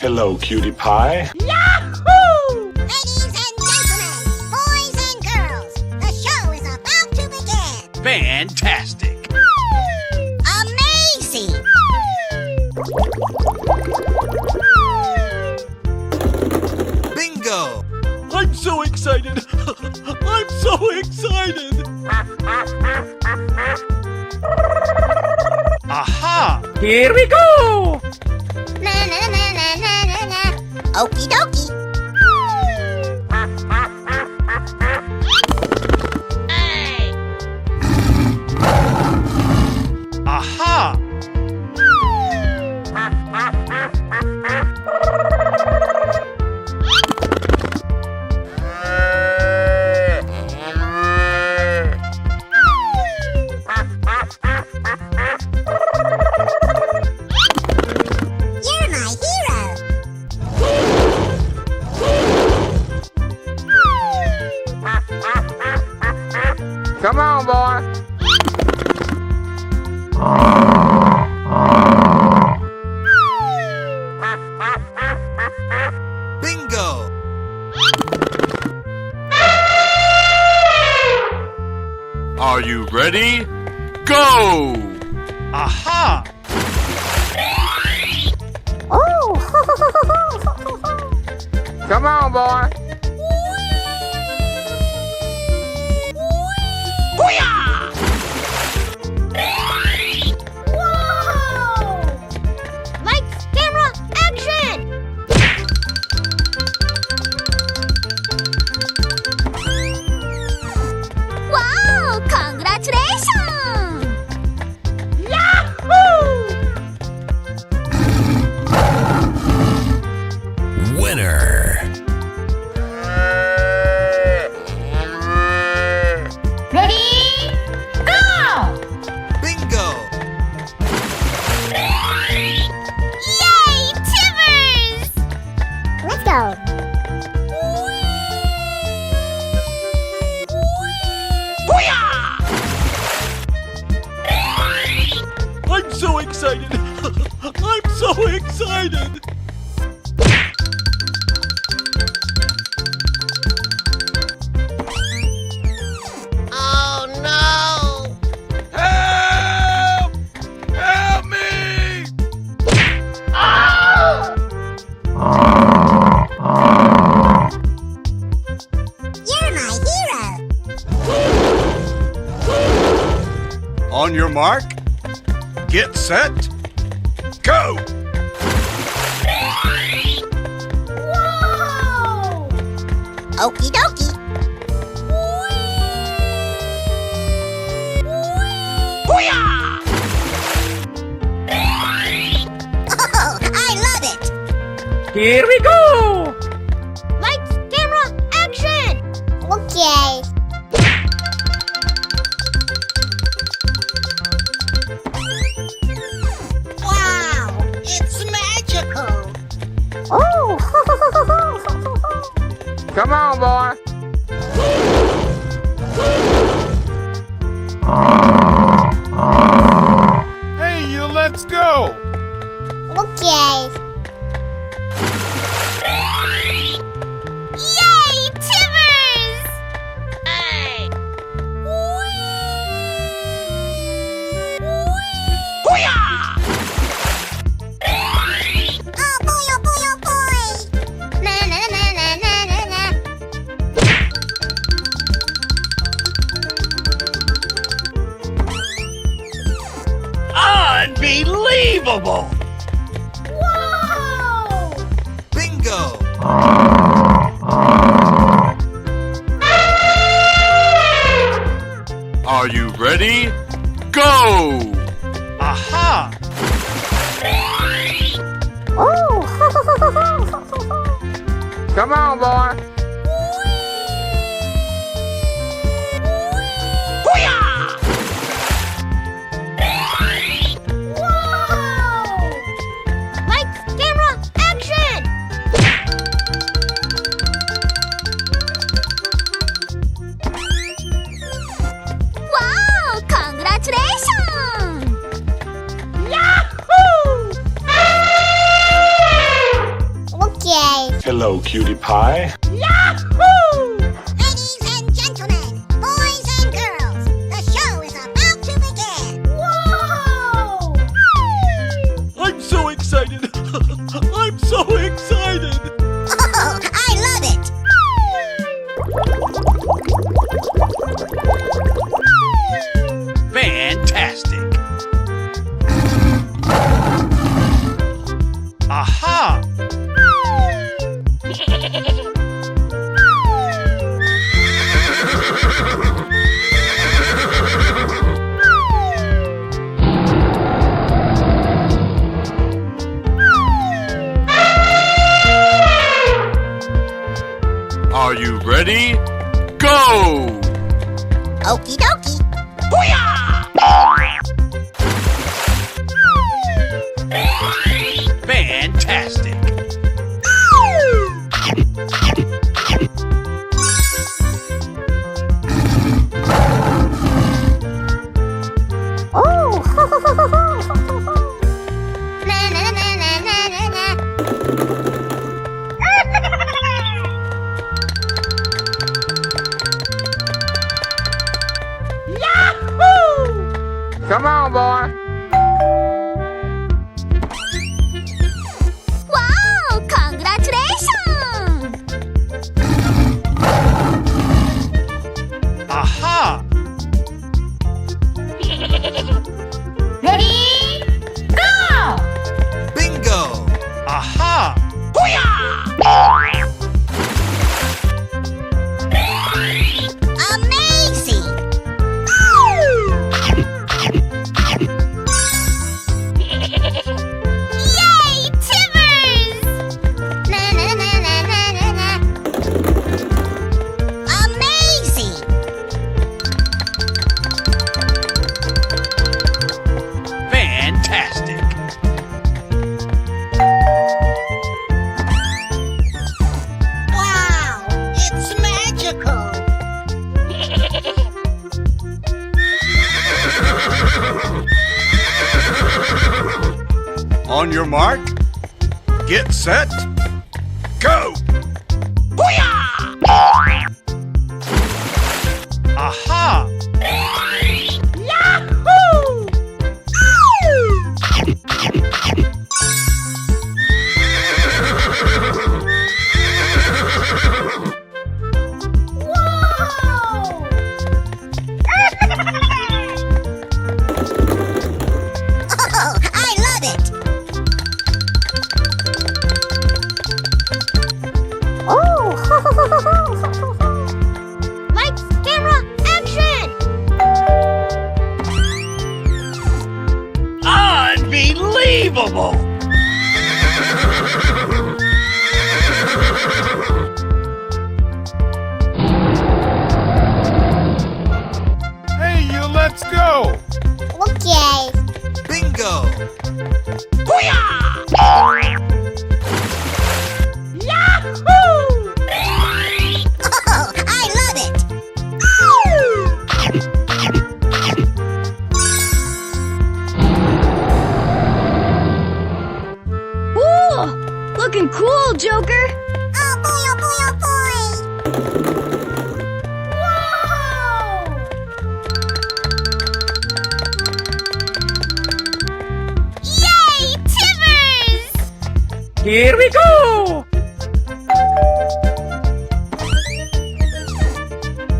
Hello, cutie pie. Yahoo! Ladies and gentlemen, boys and girls, the show is about to begin. Fantastic! Amazing! Bingo! I'm so excited! I'm so excited! Aha! Here we go! Na na na na na na na. Okie dokie. Aha! You're my hero. Come on, boy. Bingo! Are you ready? Go! Aha! Oh! Come on, boy. Whoa! Lights, camera, action! Wow! Congratulations! Yahoo! Winner! Ready? Go! Bingo! Yay, Timbers! Let's go. I'm so excited! I'm so excited! Oh no! Help! Help me! You're my hero. On your mark, get set, go! Whoa! Okie dokie. Oh, I love it. Here we go! Lights, camera, action! Okay. Wow, it's magical. Oh. Come on, boy. Hey, you, let's go. Okay. Yay, Timbers! Hey. Oh boy, oh boy, oh boy! Na na na na na na na. Unbelievable! Whoa! Bingo! Are you ready? Go! Aha! Oh! Come on, boy. Whoa! Lights, camera, action! Wow! Congratulations! Yahoo! Hello, cutie pie. Ladies and gentlemen, boys and girls, the show is about to begin. Whoa! I'm so excited. I'm so excited. Oh, I love it. Fantastic. Aha! Are you ready? Go! Okie dokie. Fantastic. Oh! Na na na na na na na. Come on, boy. Wow! Congratulations! Aha! Ready? Go! Bingo! Aha! Amazing! Yay, Timbers! Na na na na na na na. Amazing! Fantastic. Wow! It's magical! On your mark, get set, go! Aha! Yahoo! Whoa! Oh, I love it! Oh! Lights, camera, action! Unbelievable! Hey, you, let's go. Okay. Bingo! Yahoo! Oh, I love it! Ooh, looking cool, Joker. Oh boy, oh boy, oh boy! Whoa! Yay, Timbers! Here we go.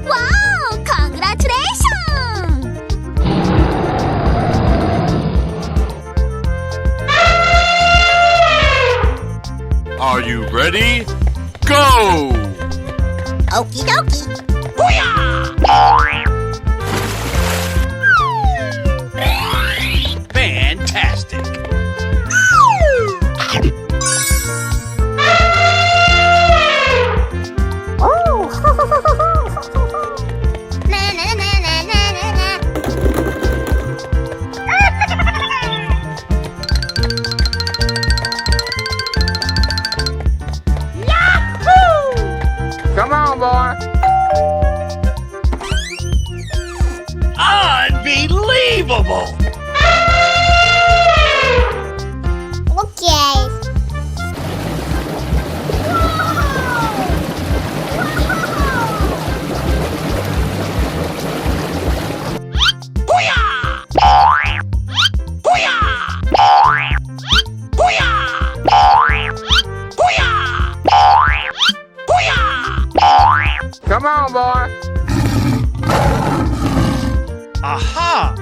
Wow, congratulations! Are you ready? Go! Okie dokie. Fantastic. Oh! Na na na na na na na. Yahoo! Come on, boy. on, boy. Aha!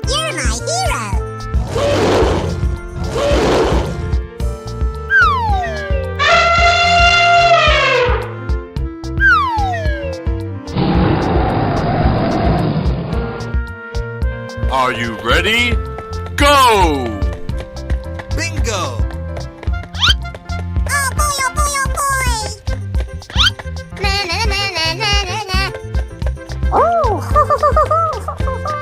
You're my hero. Are you ready? Go! Bingo! Oh boy, oh boy, oh boy. Na na na na na na na. Oh, ho ho ho ho ho ho ho.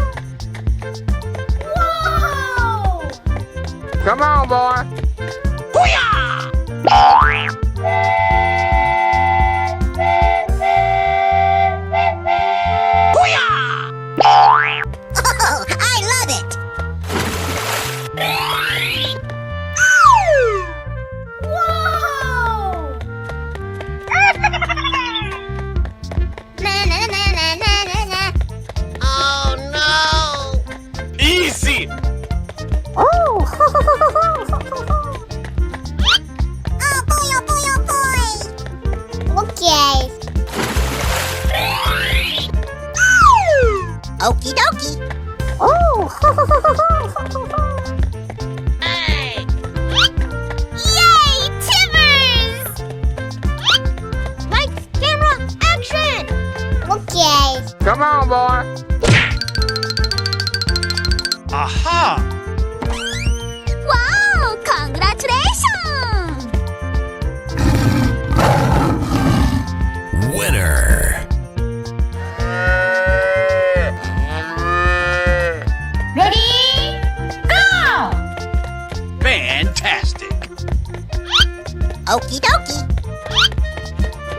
Whoa! Come on, boy. Oh, I love it. Whoa! Na na na na na na na. Oh no! Easy! Oh, ho ho ho ho ho ho ho. Oh boy, oh boy, oh boy. Okay. Okie dokie. Oh, ho ho ho ho ho ho ho. Hey! Yay, Timbers! Lights, camera, action! Okay. Come on, boy. Aha! Wow! Congratulations! Winner. Ready? Go! Fantastic! Okie dokie.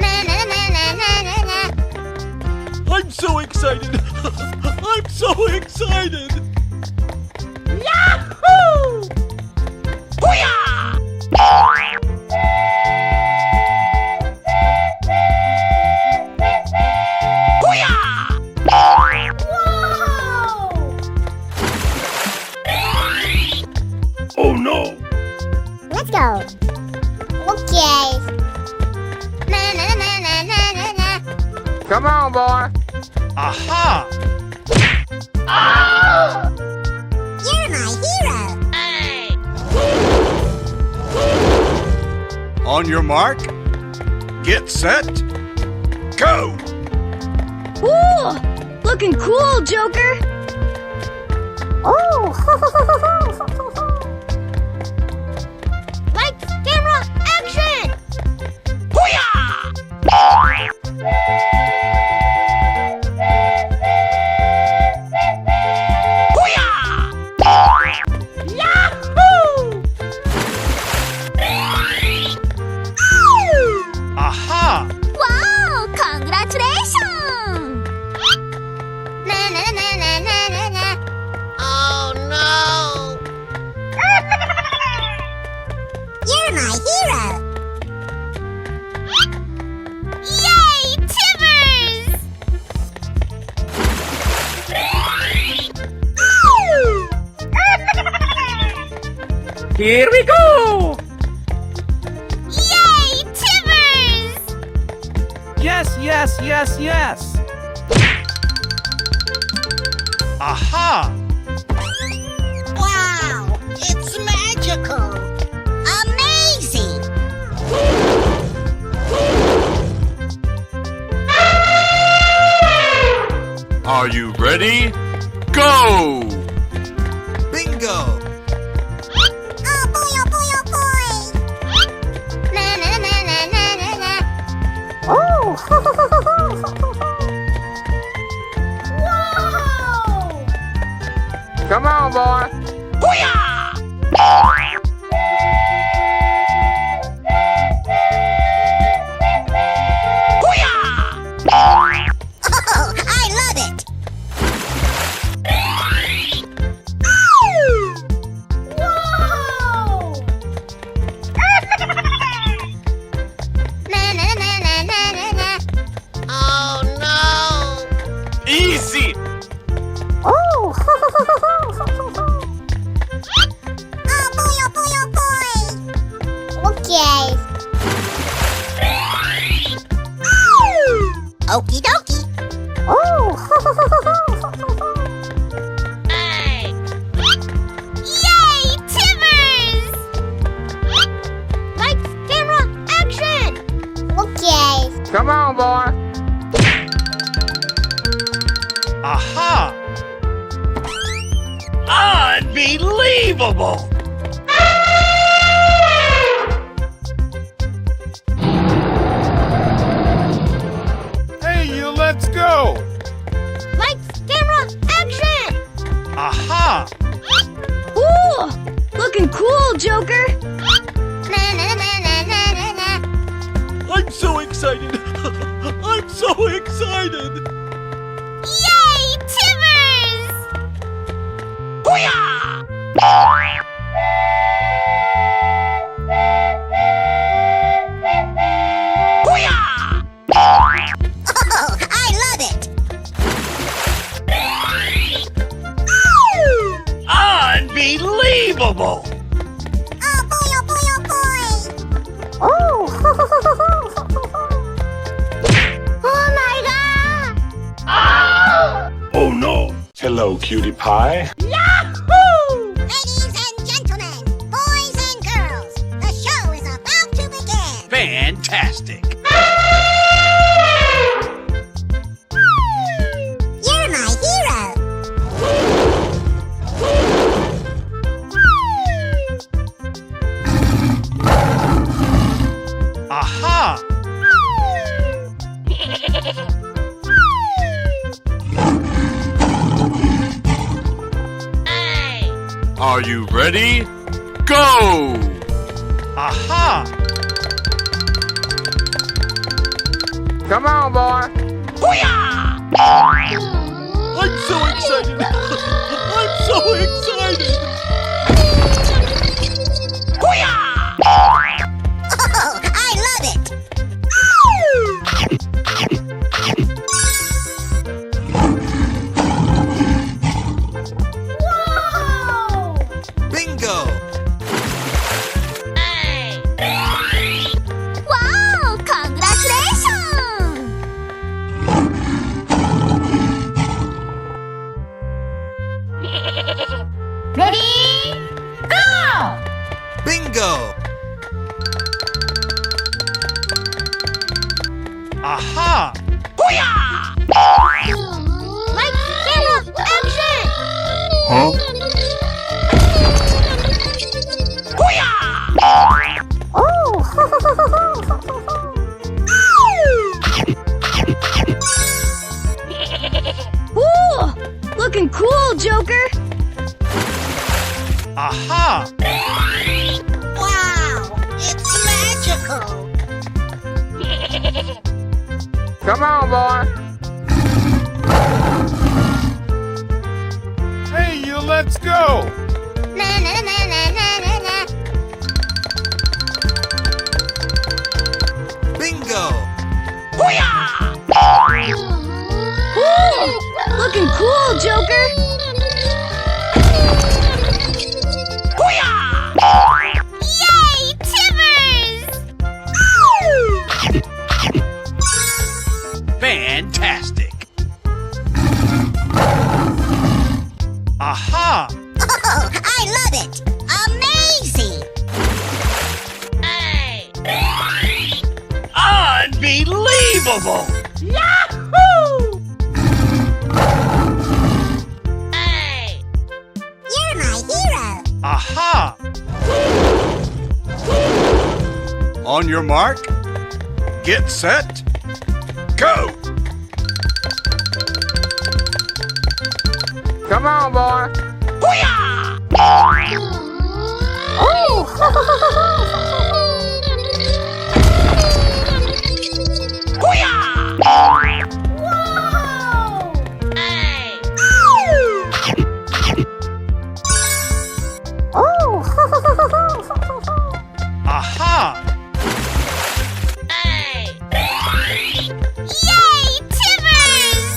Na na na na na na na. I'm so excited! I'm so excited! Yahoo! Booyah! Oh no! Let's go. Okay. Na na na na na na na. Come on, boy. Aha! You're my hero. On your mark, get set, go! Ooh! Looking cool, Joker! Oh, ho ho ho ho ho ho ho. Lights, camera, action! Yahoo! Aha! Wow! Congratulations! Na na na na na na na. Oh no! You're my hero. Yay, Timbers! Here we go. Yay, Timbers! Yes, yes, yes, yes. Aha! Wow, it's magical. Amazing. Are you ready? Go! Bingo! Oh boy, oh boy, oh boy. Na na na na na na na. Oh, ho ho ho ho ho ho ho. Whoa! Come on, boy. Oh, I love it. Whoa! Na na na na na na na. Oh no! Easy! Oh, ho ho ho ho ho ho ho. Oh boy, Unbelievable! Hey, you, let's go! Lights, camera, action! Aha! Ooh, looking cool, Joker. Na na na na na na na. I'm so excited. I'm so excited. Yay, Timbers! Oh, I love it! Unbelievable! Oh boy, oh boy, oh boy! Oh my god! Oh no! Hello, cutie pie. Ladies and gentlemen, boys and girls, the show is about to begin! Fantastic! You're my hero! Aha! Are you ready? Go! Aha! Come on, boy. I'm so excited. I'm so excited. Oh, I love it! Whoa! Bingo! Wow, congratulations. Ready? Go! Bingo! Aha! Lights, camera, action! Huh? Ooh, looking cool, Joker. Aha! Wow! It's magical! Come on, boy. Hey, you, let's go! Na na na na na na na. Bingo! Ooh, looking cool, Joker. Yay, Timbers! Fantastic! Aha! Oh, I love it! Amazing! Unbelievable! You're my hero! Aha! On your mark, get set, go! Come on, boy. Aha! Yay, Timbers!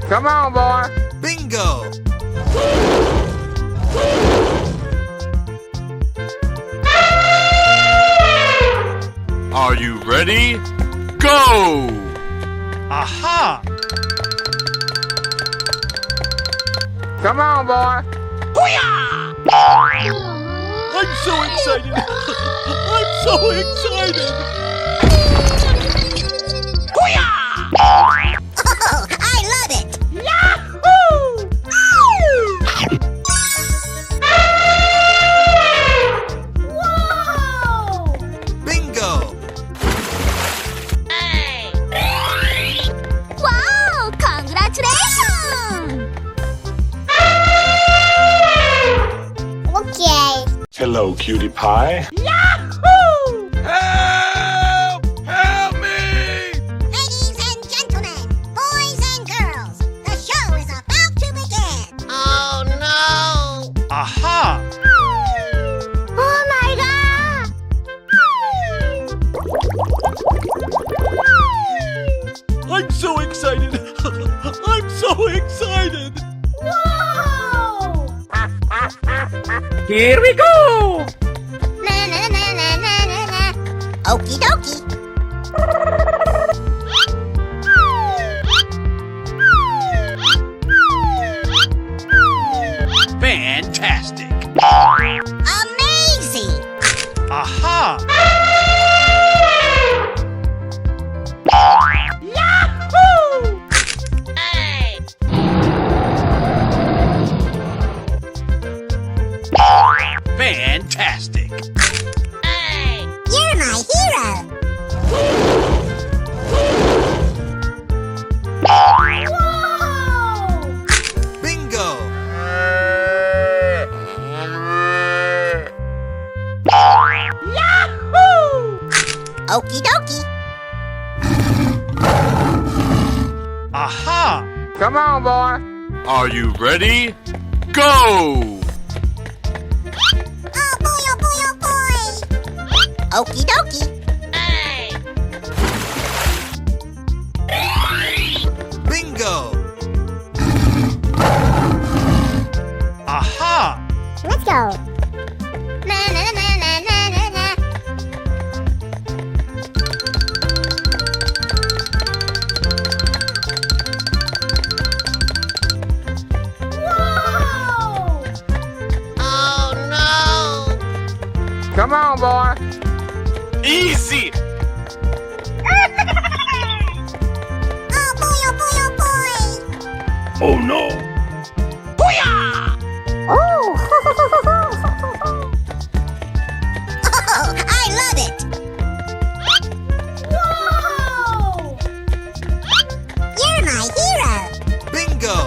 Come on, boy. Bingo! Are you ready? Go! Aha! Come on, boy. I'm so excited. I'm so excited. Oh, I love it! Yahoo! Hello, cutie pie. Help! Help me! Ladies and gentlemen, boys and girls, the show is about to begin. Oh no! Aha! Oh my god! I'm so excited. I'm so excited. Whoa! Here we go! Na na na na na na na. Okie dokie. Fantastic! Amazing! Aha! Hey! Fantastic! Hey! You're my hero! Whoa! Bingo! Okie dokie. Aha! Come on, boy. Are you ready? Go! Oh boy, oh boy, oh boy! Okie dokie. Hey! Bingo! Aha! Let's go. Na na na na na na na. Whoa! Oh no! Come on, boy. Easy! Oh boy, oh boy, oh boy! Oh no! Oh! I love it! Whoa! You're my hero! Bingo!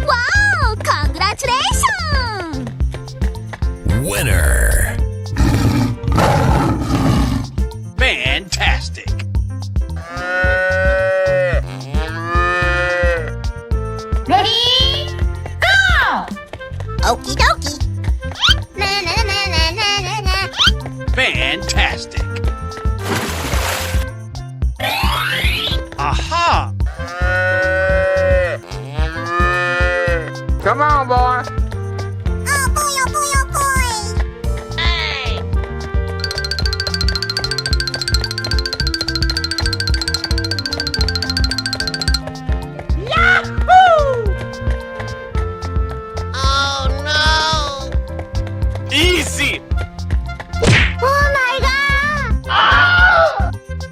Wow! Congratulations! Winner! Fantastic! Ready? Go! Okie dokie. Na na na na na na na. Fantastic! Aha! Come on, boy. Oh boy, oh boy, oh boy! Hey! Yahoo! Oh no! Easy! Oh my god! Oh!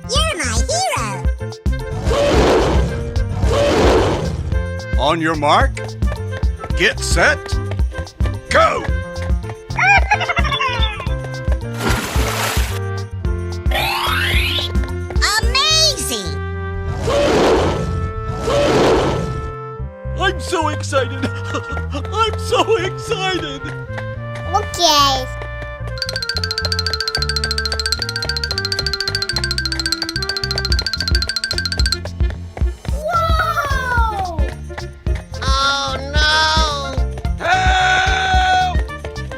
You're my hero! On your mark, get set, go! Amazing! I'm so excited. I'm so excited. Okay. Whoa! Oh no! Help!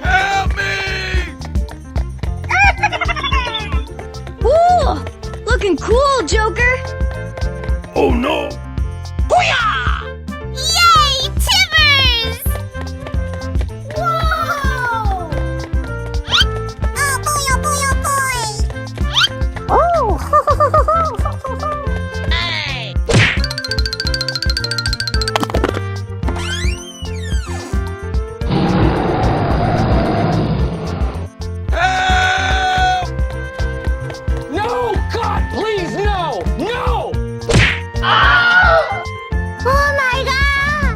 Help me! Ooh! Looking cool, Joker! Oh no! Yay, Timbers! Whoa! Oh boy, oh boy, oh boy! Oh! Hey! Help! No! God, please, no! No! Oh my god!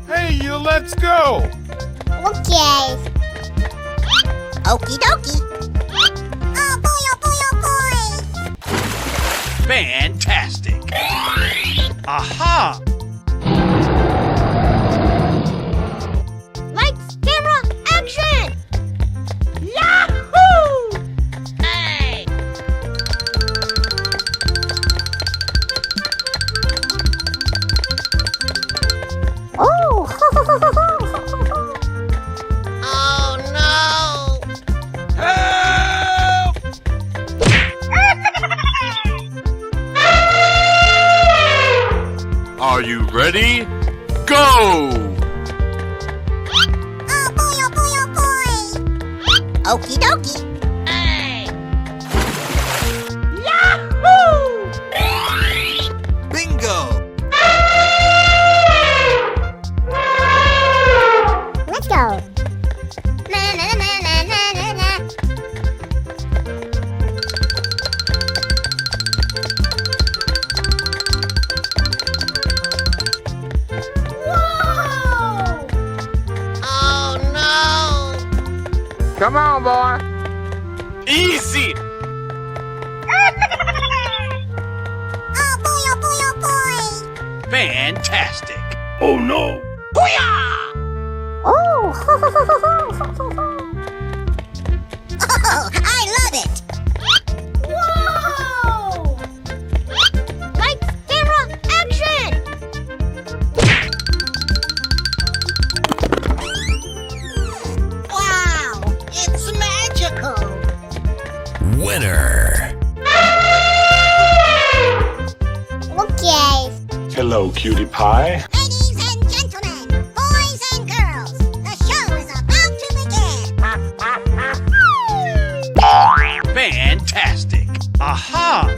Hey, you, let's go! Okay. Okie dokie. Oh boy, oh boy, oh boy! Fantastic! Aha! Lights, camera, action! Yahoo! Hey! Oh! Oh no! Help! Are you ready? Go! Oh boy, oh boy, oh boy! Okie dokie! Hey! Yahoo! Bingo! Let's go! Na na na na na na na. Whoa! Oh no! Come on, boy. Easy! Oh boy, oh boy, oh boy! Fantastic! Oh no! Oh! Oh, I love it! Whoa! Lights, camera, action! Wow! It's magical! Winner! Okay. Hello, cutie pie. Ladies and gentlemen, boys and girls, the show is about to begin. Fantastic! Aha!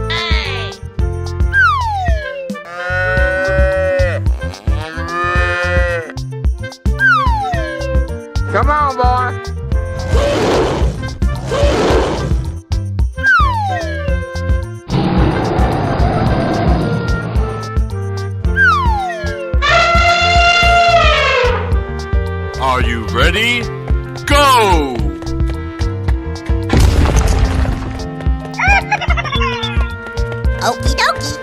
Hey! Come on, boy. Are you ready? Go! Okie dokie.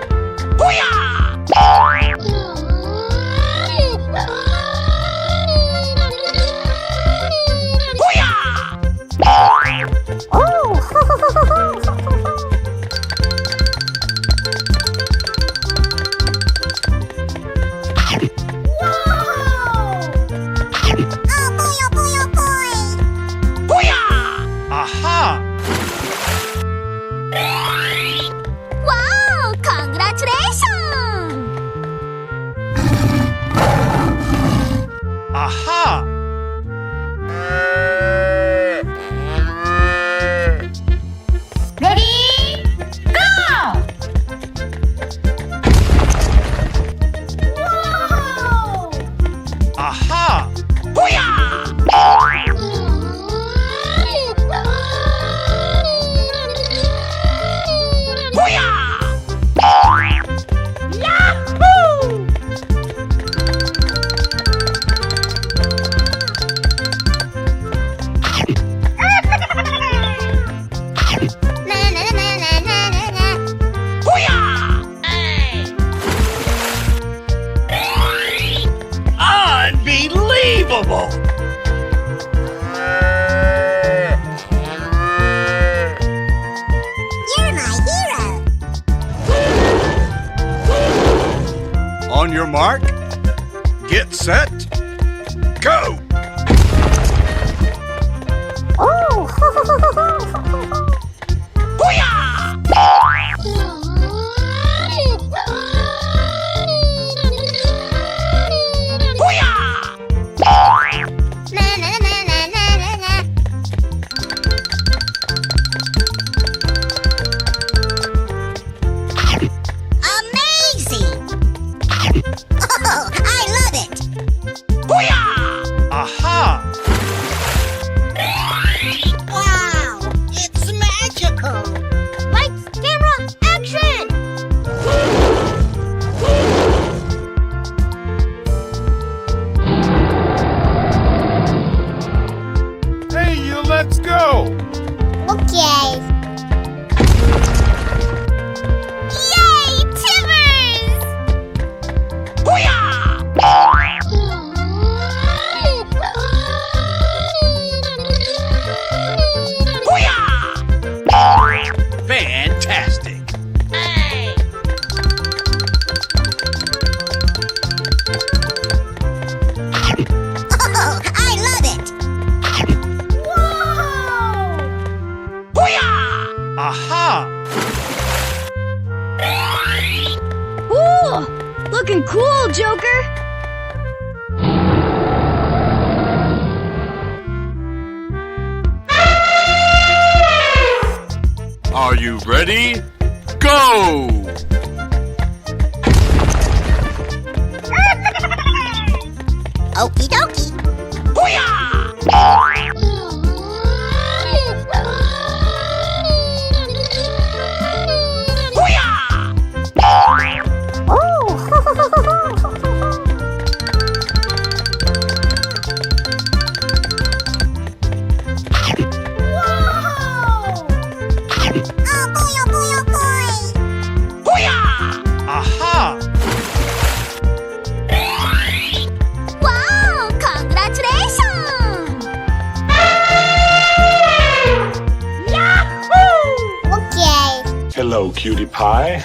Aha! Wow! Congratulations! Aha! Ready? Go! Whoa! Aha! Yahoo! Na na na na na na na. Hey! Unbelievable! You're my hero. On your mark, get set, go! Oh! Na na na na na na na. Amazing! Oh, I love it! Aha! Wow! It's magical! Lights, camera, action! Hey, you, let's go! Okay. cool, Joker! Are you ready? Go! Okie dokie. Aha! Wow! Congratulations! Okay. Hello, cutie pie.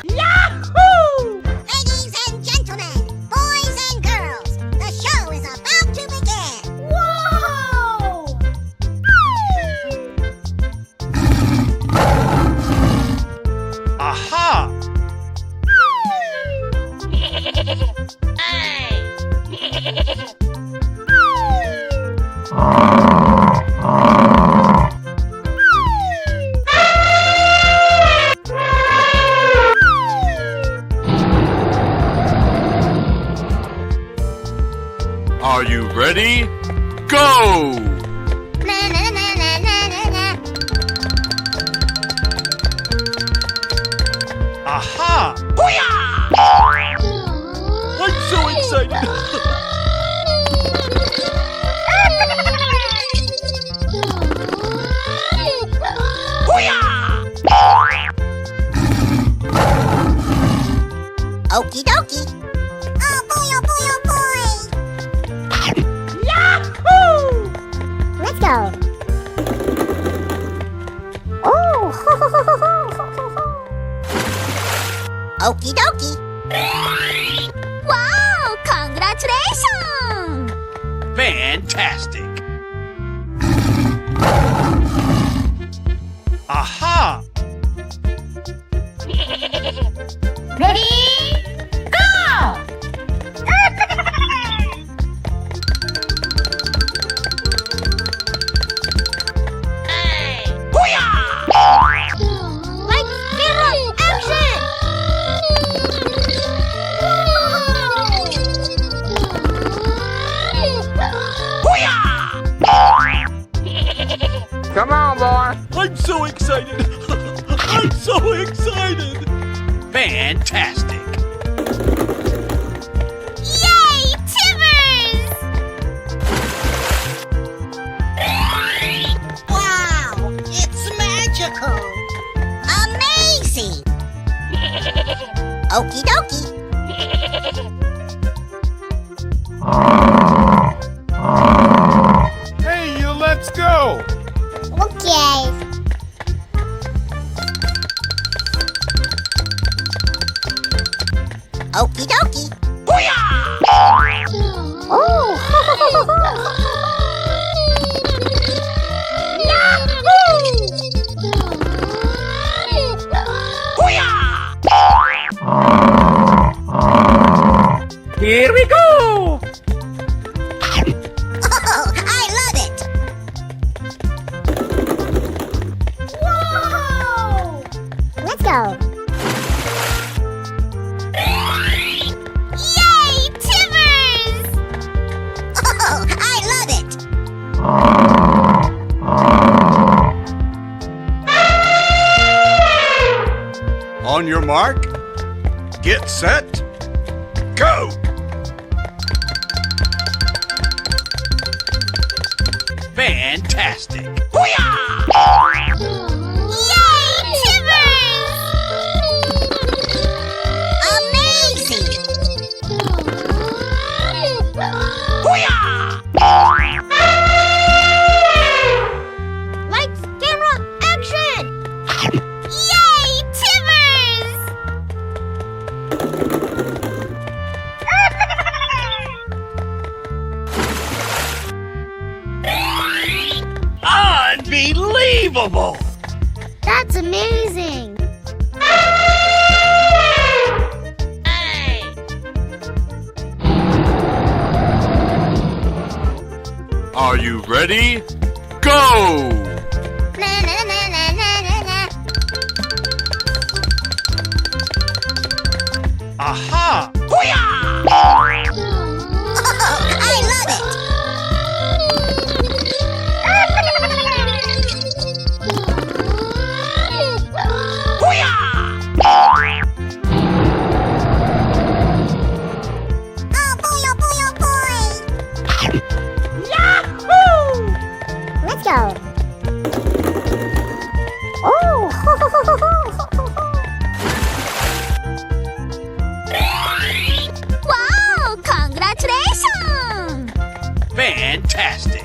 Ladies and gentlemen, boys and girls, the show is about to begin. Whoa! Aha! Are you ready? Go! Na na na na na na na. Aha! I'm so excited! Okie dokie. Oh boy, oh boy, oh boy. Yahoo! Let's go. Oh, Okie dokie. Wow! Congratulations! Fantastic! Aha! Ready? Go! Lights, camera, action! Come on, boy. I'm so excited! I'm so excited! Fantastic! Yay, Timbers! Wow, it's magical. Amazing. Okie dokie. Hey, you, let's go! Okay. Okie dokie. Oh! Here we go. Oh, I love it. Whoa! Let's go. Yay, Timbers! Oh, I love it. On your mark, get set, go! Fantastic! Yay, Timbers! Amazing! Lights, camera, action! Yay, Timbers! Unbelievable! That's amazing! Are you ready? Go! Na na na na na na na. Aha! I love it. Oh boy, oh boy, oh boy. Yahoo! Let's go. Oh, ho, ho, ho, ho, ho, ho, ho. Wow! Congratulations! Fantastic!